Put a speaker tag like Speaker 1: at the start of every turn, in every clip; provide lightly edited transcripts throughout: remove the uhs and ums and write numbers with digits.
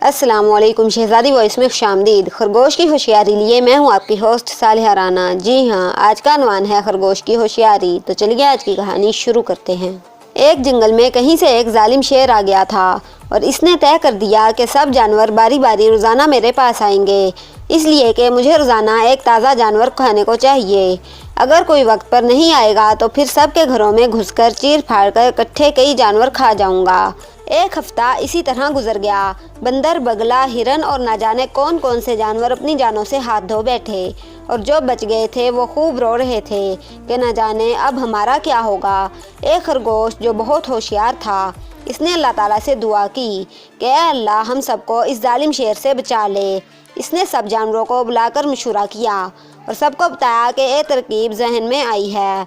Speaker 1: السلام علیکم، شہزادی وائس میں خوش آمدید۔ خرگوش کی ہوشیاری لیے میں ہوں آپ کی ہوسٹ صالحہ رانا۔ جی ہاں، آج کا عنوان ہے خرگوش کی ہوشیاری۔ تو چلیے آج کی کہانی شروع کرتے ہیں۔ ایک جنگل میں کہیں سے ایک ظالم شیر آ گیا تھا اور اس نے طے کر دیا کہ سب جانور باری باری روزانہ میرے پاس آئیں گے، اس لیے کہ مجھے روزانہ ایک تازہ جانور کھانے کو چاہیے۔ اگر کوئی وقت پر نہیں آئے گا تو پھر سب کے گھروں میں گھس کر چیر پھاڑ کر اکٹھے کئی جانور کھا جاؤں گا۔ ایک ہفتہ اسی طرح گزر گیا۔ بندر، بگلا، ہرن اور نہ جانے کون کون سے جانور اپنی جانوں سے ہاتھ دھو بیٹھے، اور جو بچ گئے تھے وہ خوب رو رہے تھے کہ نہ جانے اب ہمارا کیا ہوگا۔ ایک خرگوش جو بہت ہوشیار تھا، اس نے اللہ تعالیٰ سے دعا کی کہ اے اللہ، ہم سب کو اس ظالم شیر سے بچا لے۔ اس نے سب جانوروں کو بلا کر مشورہ کیا اور سب کو بتایا کہ ایک ترکیب ذہن میں آئی ہے۔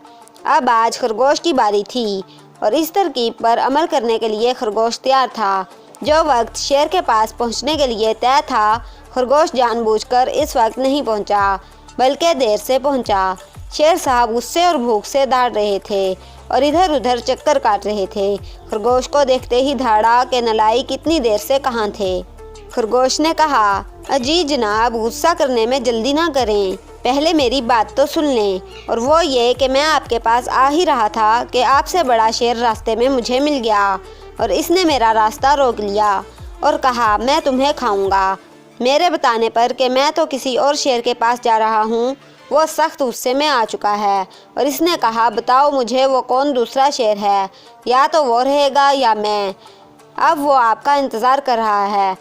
Speaker 1: اب آج خرگوش کی باری تھی اور اس ترکیب پر عمل کرنے کے لیے خرگوش تیار تھا۔ جو وقت شیر کے پاس پہنچنے کے لیے طے تھا، خرگوش جان بوجھ کر اس وقت نہیں پہنچا بلکہ دیر سے پہنچا۔ شیر صاحب غصے اور بھوک سے داڑ رہے تھے اور ادھر ادھر چکر کاٹ رہے تھے۔ خرگوش کو دیکھتے ہی دھاڑا کہ نالائق کتنی دیر سے کہاں تھے۔ خرگوش نے کہا، اجی جناب، غصہ کرنے میں جلدی نہ کریں، پہلے میری بات تو سن لیں، اور وہ یہ کہ میں آپ کے پاس آ ہی رہا تھا کہ آپ سے بڑا شیر راستے میں مجھے مل گیا اور اس نے میرا راستہ روک لیا اور کہا میں تمہیں کھاؤں گا۔ میرے بتانے پر کہ میں تو کسی اور شیر کے پاس جا رہا ہوں، وہ سخت غصے میں آ چکا ہے اور اس نے کہا بتاؤ مجھے وہ کون دوسرا شیر ہے، یا تو وہ رہے گا یا میں، اب وہ آپ کا انتظار کر رہا ہے۔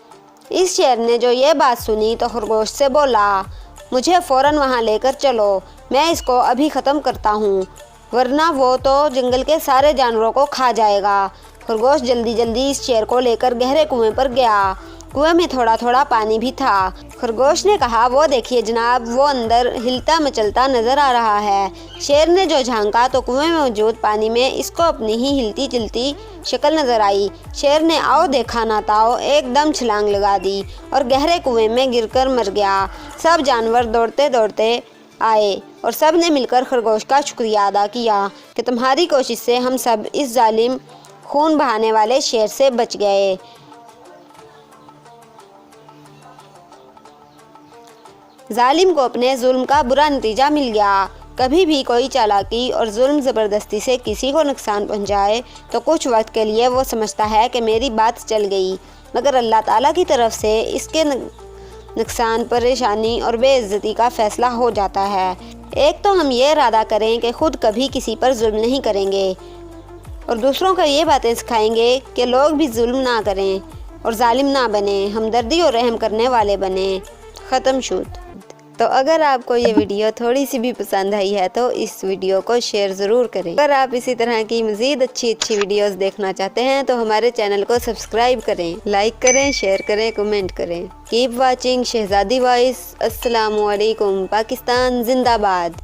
Speaker 1: اس شیر نے جو یہ بات سنی تو خرگوش سے بولا، مجھے فوراً وہاں لے کر چلو، میں اس کو ابھی ختم کرتا ہوں، ورنہ وہ تو جنگل کے سارے جانوروں کو کھا جائے گا۔ خرگوش جلدی جلدی اس شیر کو لے کر گہرے کنویں پر گیا۔ کنویں میں تھوڑا تھوڑا پانی بھی تھا۔ خرگوش نے کہا، وہ دیکھیے جناب، وہ اندر ہلتا مچلتا نظر آ رہا ہے۔ شیر نے جو جھانکا تو کنویں میں موجود پانی میں اس کو اپنی ہی ہلتی جلتی شکل نظر آئی۔ شیر نے آؤ دیکھا نہ تاؤ ایک دم چھلانگ لگا دی اور گہرے کنویں میں گر کر مر گیا۔ سب جانور دوڑتے دوڑتے آئے اور سب نے مل کر خرگوش کا شکریہ ادا کیا کہ تمہاری کوشش سے ہم سب اس ظالم خون بہانے والے شیر سے بچ گئے۔ ظالم کو اپنے ظلم کا برا نتیجہ مل گیا۔ کبھی بھی کوئی چالاکی اور ظلم زبردستی سے کسی کو نقصان پہنچائے تو کچھ وقت کے لیے وہ سمجھتا ہے کہ میری بات چل گئی، مگر اللہ تعالیٰ کی طرف سے اس کے نقصان، پریشانی اور بے عزتی کا فیصلہ ہو جاتا ہے۔ ایک تو ہم یہ ارادہ کریں کہ خود کبھی کسی پر ظلم نہیں کریں گے، اور دوسروں کو یہ باتیں سکھائیں گے کہ لوگ بھی ظلم نہ کریں اور ظالم نہ بنیں، ہمدردی اور رحم کرنے والے بنیں۔ ختم شد۔ تو اگر آپ کو یہ ویڈیو تھوڑی سی بھی پسند آئی ہے تو اس ویڈیو کو شیئر ضرور کریں۔ اگر آپ اسی طرح کی مزید اچھی ویڈیوز دیکھنا چاہتے ہیں تو ہمارے چینل کو سبسکرائب کریں، لائک کریں، شیئر کریں، کمنٹ کریں۔ کیپ واچنگ شہزادی وائس۔ السلام علیکم۔ پاکستان زندہ باد۔